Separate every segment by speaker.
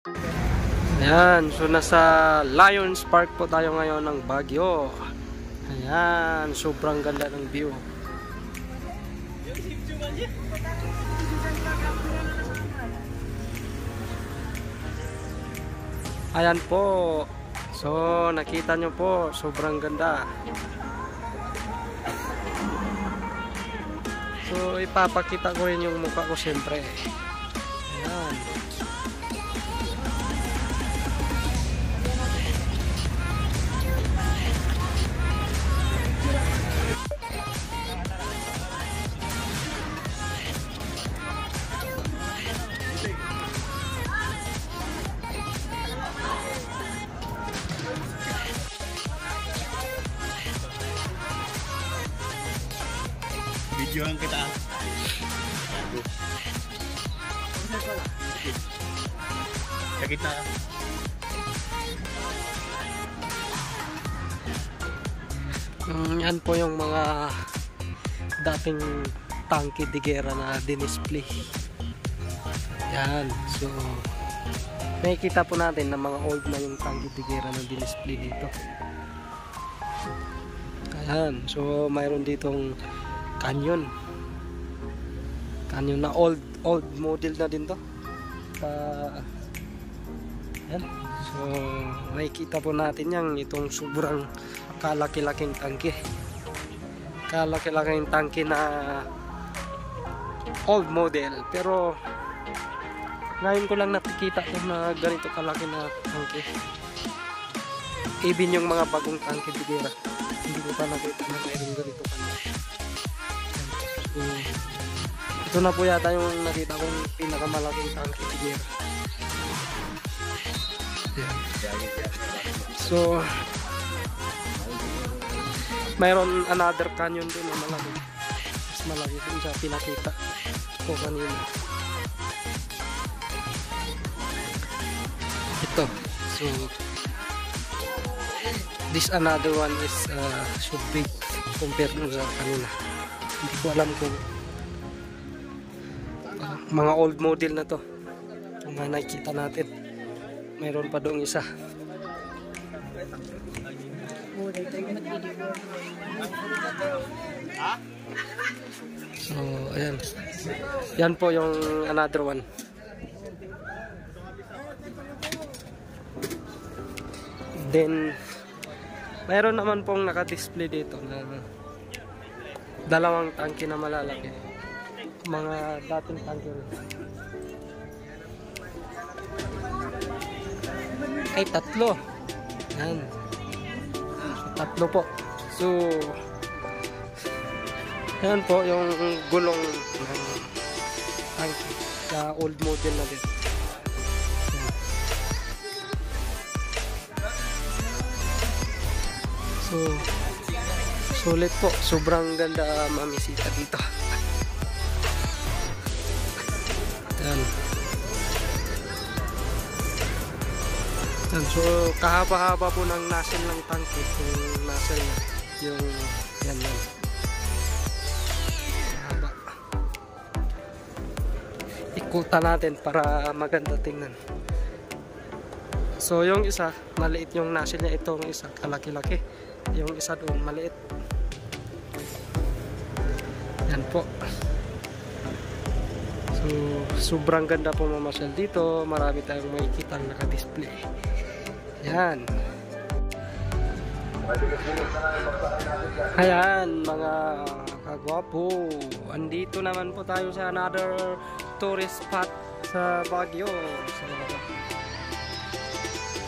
Speaker 1: Ayan, so nasa Lions Park po tayo ngayon ng Baguio. Ayan, sobrang ganda ng view. Ayan po. So, nakita nyo po, sobrang ganda. So, ipapakita ko rin yung mukha ko siyempre. Ayan.
Speaker 2: Videoan kita. Sakit na.
Speaker 1: Yan po yung mga dating tangke de guerra na dinisplay. Yan. So, nakikita po natin na mga old na yung tangke de guerra na dinisplay dito. Ayan. So, mayroon ditong canyon na old model na din to. Ayan. So makikita po natin yan, itong sobrang kalaki-laking tangke na old model, pero ngayon ko lang nakikita ko na ganito kalaki na tangke. Even yung mga bagong tangke de guerra, hindi ko pa nakita na mayroong ganito kalaki. Ito na po yata yung nakita kong pinakamalaking tangke de guerra. So mayroon another canyon din na malaki, mas malaki din sa pinakita ko kanina. Ito, so this another one is so big compared to sa kanina. Hindi ko alam kung mga old model na to na nakikita natin. Mayroon pa doong isa. So ayan, yan po yung another one. Then mayroon naman pong naka-display dito na dalawang tangke na malalaki, mga dating tangke rin. Ay, tatlo. Yan. So, tatlo po. So yan po yung gulong ng tangke sa old model na din. So sulit po, sobrang ganda mamisita dito. Yan. Yan. So kahaba-haba po ng nozzle ng tangke, yung nozzle yung yan. Haba. Ikutan natin para maganda tingnan. So yung isa maliit yung nozzle niya, itong isa kalaki-laki, yung isa doon maliit. Yan po. So sobrang ganda po mamasyal dito, marami tayong makikita ang naka-display. Yan. Ayan mga kagwapo, andito naman po tayo sa another tourist spot sa Baguio. So,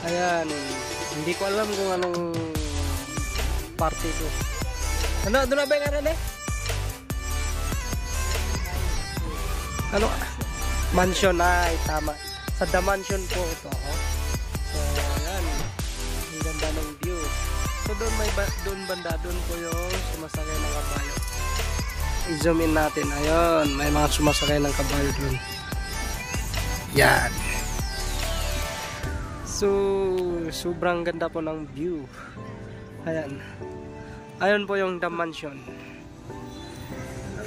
Speaker 1: ayan, hindi ko alam kung anong party ko. Ano, doon na ba yung aral eh? Ano? Mansion, ay tama. Sa The Mansion po ito. So, ayan. Ang ganda ng view. So, doon banda, doon po yung sumasakay ng kabayo. I-zoom in natin. Ayun, may mga sumasakay ng kabayo doon. Yan. So, sobrang ganda po ng view. Ayan. Ayun po yung The Mansion.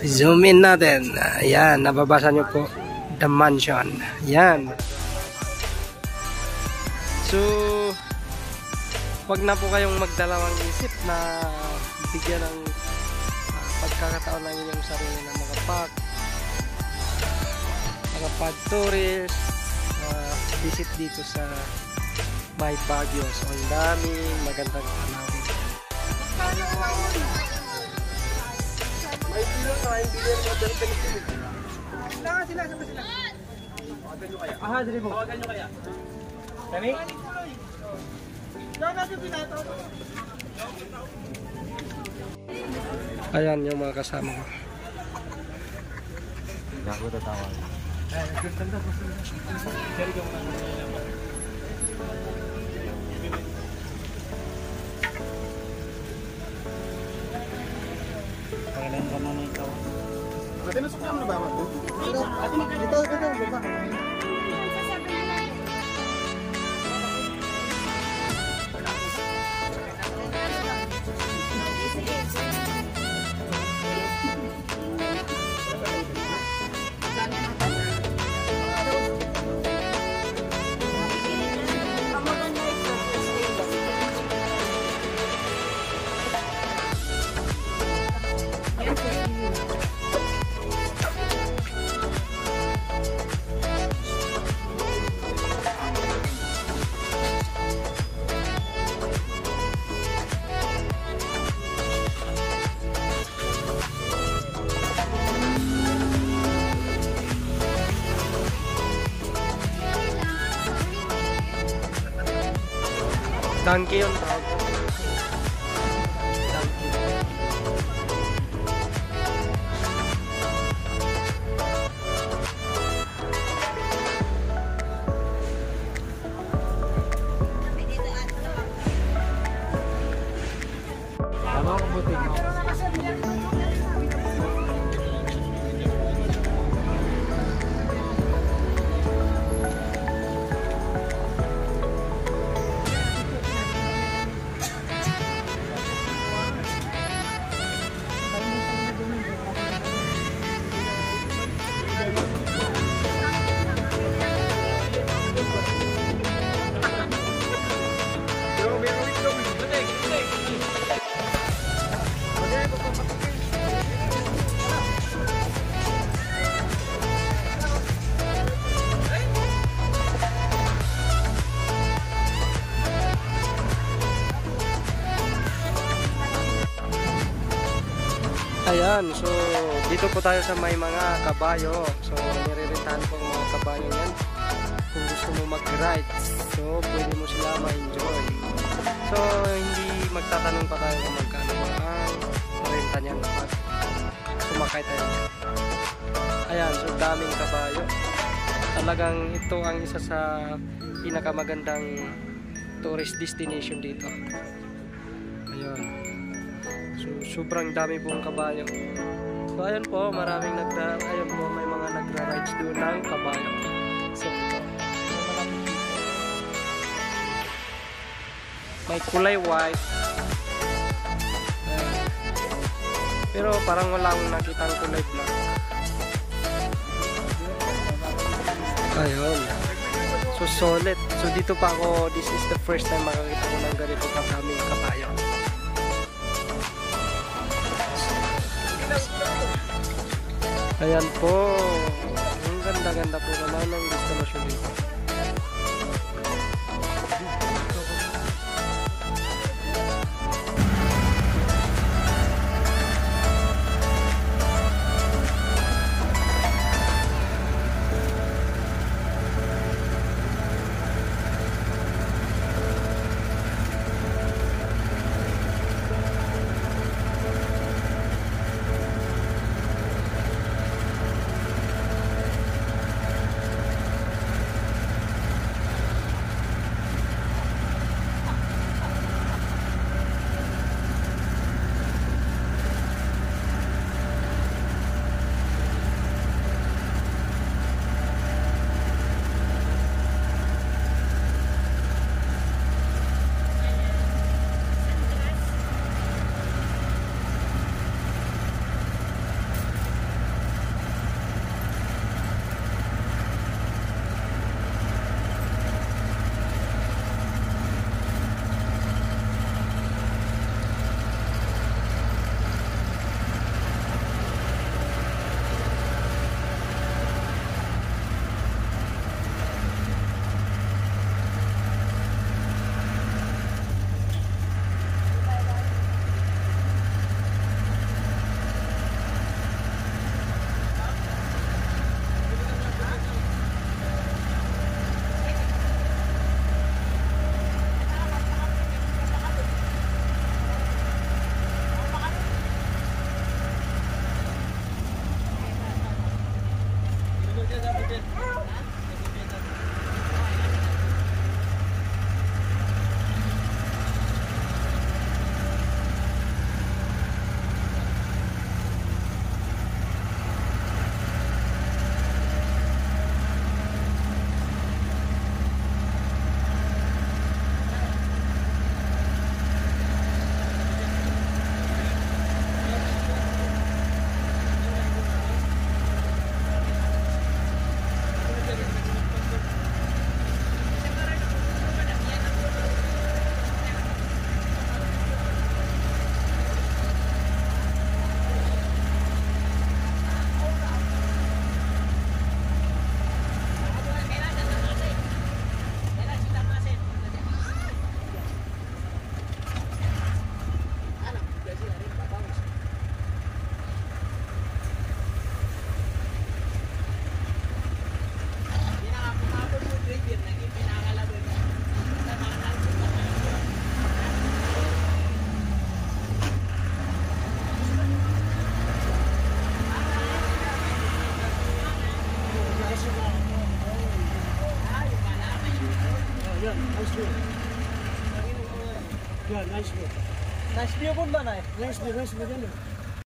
Speaker 1: Zoom in natin. Ayan, nababasa nyo po. The Mansion. Ayan. So, wag na po kayong magdalawang isip na bigyan ng pagkakataon ng inyong sarili na makapag-tourist, visit dito sa May Baguio. So, ang daming magandang tanawin. May bilyon na, yung bilyon na dali Pilipinas. Sila. Tawagan nyo kaya? Aha, dali mo. Tawagan nyo kaya? Kami? Ayan yung mga kasama ko.
Speaker 2: Ako tatawag. Pangalan ka na ikaw. Ate, nasukla mo na ba? Ito.
Speaker 1: Donkey yun tawag ko. Donkey.
Speaker 2: Ano ang buting mo?
Speaker 1: Ayan, so dito po tayo sa may mga kabayo. So nirerentahan po ang mga kabayo yan. Kung gusto mo mag-ride, so pwede mo sila ma-enjoy. So hindi magtatanong pa tayo kung magkano ba ang renta niyan kapag sumakay tayo niyan. Ayan, so daming kabayo. Talagang ito ang isa sa pinakamagandang tourist destination dito. Ayun. So, sobrang dami pong kabayo. So, ayun po, maraming ayun po, may mga nagra-rides doon ng kabayo. So, ito. May kulay white. Ayan. Pero parang wala akong nakitang kulay black. Ayun. So, solid. So, dito pa ako, this is the first time makakita ko ng ganito kadaming kabayo. Ayan po. Ang ganda-ganda po naman ng destination dito.
Speaker 2: Yan, nice view. Yan, nice view.
Speaker 1: Nice view po ba, Nay?
Speaker 2: Nice view yan.